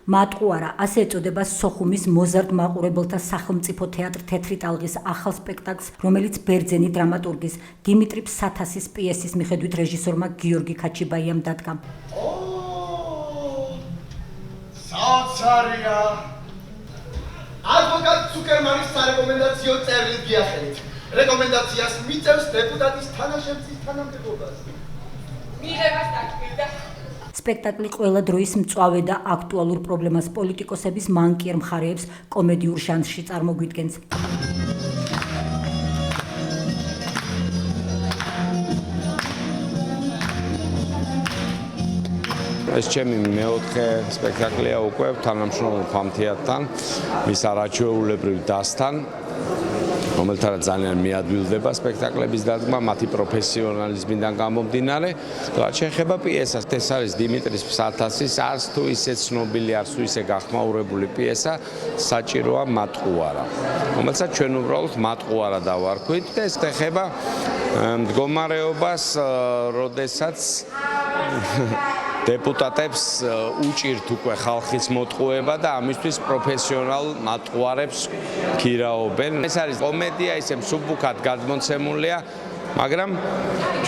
მატყუარა ასე ეწოდება სოხუმის მოზარდ მაყურებელთა სახელმწიფო თეატრ თეთრი ტალღის ახალ სპექტაკლს, რომელიც ბერძენი დრამატურგის დიმიტრი ფსათასის პიესის მიხედვით რეჟისორმა გიორგი ქაჩიბაიამ დადგა. საოცარია! ადვოკატ ცუკერმანის სარეკომენდაციო წერილით გიახელით. რეკომენდაციას მიწევს დეპუტატის თანაშემწის თანამდებობას. მიღებას დაგჭირდა. სპექტაკლი ყველა დროის მწვავე და აქტუალურ პრობლემას პოლიტიკოსების მანკიერ მხარეებს კომედიურ ჟანრში წარმოგვიდგენს. ეს ჩემი მეოთხე სპექტაკლია უკვე თანამშრომლობ ფამთეატრთან, მის არაჩვეულებრივ დასთან, რომელთანაც ძალიან მიადვილდება სპექტაკლების დადგმა, მათი პროფესიონალიზმიდან გამომდინარე. რაც შეეხება პიესას, ეს არის დიმიტრის ფსათასის არც თუ ისე ცნობილი, არც თუ ისე გახმაურებული პიესა, საჭიროა მატყუარა, რომელსაც ჩვენ უბრალოდ მატყუარა დავარქვით და ეს ეხება მდგომარეობას, როდესაც დეპუტატებს უჭირთ უკვე ხალხის მოტყუება და ამისთვის პროფესიონალ მატყუარებს ქირაობენ. ეს არის კომედია, ისე მსუბუქად გადმოცემულია, მაგრამ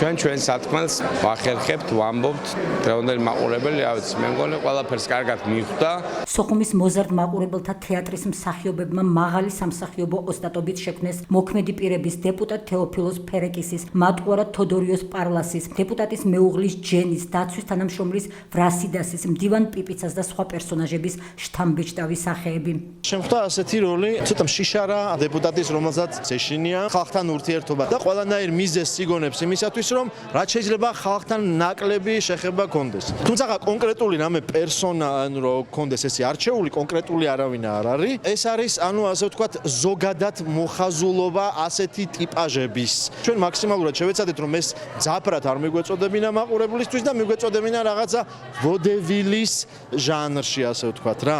ჩვენ სათქმელს ვახერხებთ, ვამბობთ, დღევანდელი მაყურებელი, რა ვიცი, მე მგონი ყველაფერს კარგად მიხვდა. სოხუმის მოზარდ მაყურებელთა თეატრის მსახიობებმა მაღალი სამსახიობო ოსტატობით შექმნეს მოქმედი პირების დეპუტატ თეოფილოს ფერეკისის, მატყუარა თოდორიოს პარლასის, დეპუტატის მეუღლის ჯენის, დაცვის თანამშრომლის ვრასიდასის, მდივან პიპიცას და სხვა პერსონაჟების შთამბეჭდავი სახეები. შემხვდა ასეთი როლი, ცოტა მშიშარა დეპუტატის, რომელსაც ეშინია ხალხთან ურთიერთობა და ყველანაირ მიზეზს იგონებს იმისათვის, რომ რაც შეიძლება ხალხთან ნაკლები შეხება კონდეს. თუმცა კონკრეტული რამე პერსონა რო კონდეს ესე არჩეული, კონკრეტული არავინ არ არის. ეს არის, ასე ვთქვათ, ზოგადად მოხაზულობა ასეთი ტიპაჟების. ჩვენ მაქსიმალურად შევეცადეთ, რომ ეს ძაფრად არ მიგვეწოდებინა მაყურებლისთვის და მიგვეწოდებინა რაღაცა ვოდებილის ჟანრში, ასე ვთქვათ რა.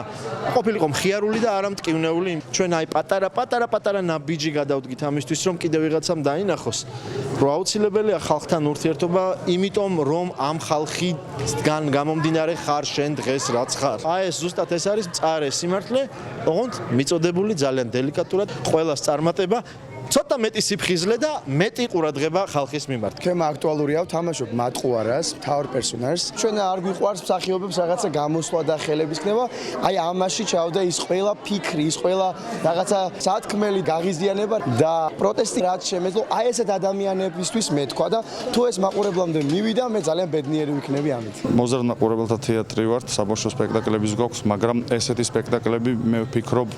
ყოფილიყო მხიარული და არა მტკივნეული. ჩვენ აი პატარა ნაბიჯი გადავდგით ამისთვის, რომ კიდევ ვიღაცამ დაინახოს. რომ აუცილებელია ხალხთან ურთიერთობა, იმიტომ რომ ამ ხალხიდან გამომდინარე ხარ შენ დღეს რაც ხარ. აი ეს ზუსტად ეს არის მწარე სიმართლე, ოღონდ მიწოდებული ძალიან დელიკატურად ყველას წარმატება. ცოტა მეტი სიფხიზლე და მეტი ყურადღება ხალხის მიმართ. თემა აქტუალურია, ვთამაშობ მატყუარას, მთავარ პერსონაჟს. ჩვენ არ გვიყვარს მსახიობებს რაღაცა გამოსვლა და ხელების ქნება. აი ამაში ჩავდა ის ყველა ფიქრი, ის ყველა რაღაცა სათქმელი გაღიზიანება და პროტესტი რაც შემეძლო, აი ესეთ ადამიანებისთვის მეთქვა და თუ ეს მაყურებლამდე მივიდა, მე ძალიან ბედნიერი ვიქნები ამით. მოზარდ მაყურებელთა თეატრი ვართ, საბავშვო სპექტაკლების გვაქვს, მაგრამ ესეთი სპექტაკლები მე ვფიქრობ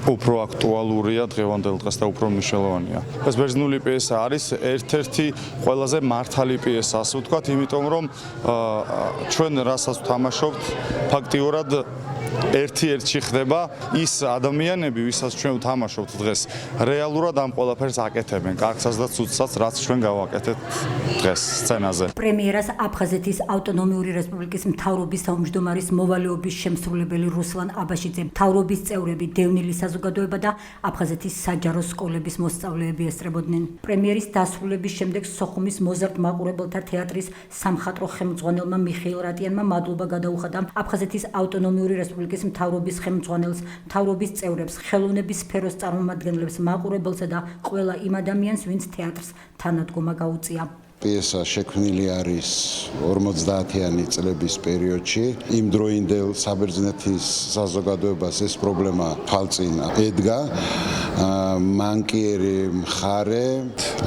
უფრო აქტუალურია დღევანდელ დღეს და უფრო მნიშვნელოვანია. ეს ბერძნული პიესა არის ერთ-ერთი ყველაზე მართალი პიესა, ასე ვთქვათ, იმიტომ რომ ჩვენ რასაც ვთამაშობთ, ფაქტიურად ერთ-ერთში ხდება ის ადამიანები, ვისაც ჩვენ ვთამაშობთ დღეს, რეალურად ამ ყველაფერს აკეთებენ, კარგსაც და ცუდსაც, რაც ჩვენ გავაკეთეთ დღეს სცენაზე. პრემიერას აფხაზეთის ავტონომიური რესპუბლიკის მთავრობის თავმჯდომარის მოვალეობის შემსრულებელი რუსლან აბაშიძე, მთავრობის წევრები, დევნილი საზოგადოება და აფხაზეთის საჯარო სკოლების მოსწავლეები ესწრებოდნენ. პრემიერის დასრულების შემდეგ სოხუმის მოზარდ მაყურებელთა თეატრის სამხატვრო ხელმძღვანელმა მიხეილ რატიანმა მადლობა გადაუხადა აფხაზეთის ავტონომიური რესპუბლიკის მთავრობის ხელმძღვანელს, მთავრობის წევრებს, ხელოვნების სფეროს წარმომადგენლებს, მაყურებელსა და ყველა იმ ადამიანს, ვინც თეატრს თანადგომა გაუწია. პიესა შექმნილი არის 50-იანი წლების პერიოდში. იმ დროინდელ საბერძნეთის საზოგადოებას ეს პრობლემა თვალწინ ედგა. მანკიერი მხარე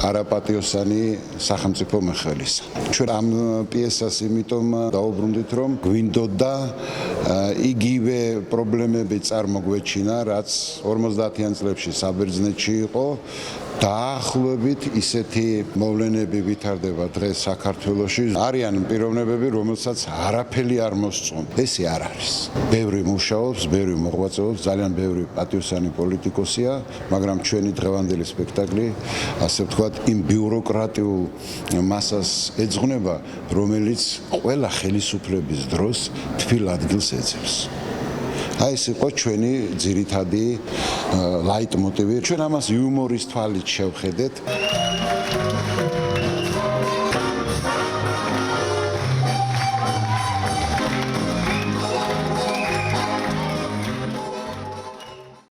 არაპატიოსანი სახელმწიფო მეხელისა. ჩვენ ამ პიესას იმიტომ დაუბრუნდით, რომ გვინდოდა იგივე პრობლემები წარმოგვეჩინა, რაც 50-იან წლებში საბერძნეთში იყო. დაახლოებით ისეთი მოვლენები ვითარდება დღეს საქართველოში. არიან პიროვნებები, რომელსაც არაფერი არ მოსწონს. ესე არ არის. ბევრი მუშაობს, ბევრი მოღვაწეობს, ძალიან ბევრი პატიოსანი პოლიტიკოსია, მაგრამ ჩვენი დღევანდელი სპექტაკლი, ასე ვთქვათ, იმ ბიუროკრატიულ მასას ეძღვნება, რომელიც ყველა ხელისუფლების დროს თბილ ადგილს ეძებს. აი ეს იყო ჩვენი ძირითადი ლაიტმოტივი. ჩვენ ამას იუმორის თვალით შევხედეთ.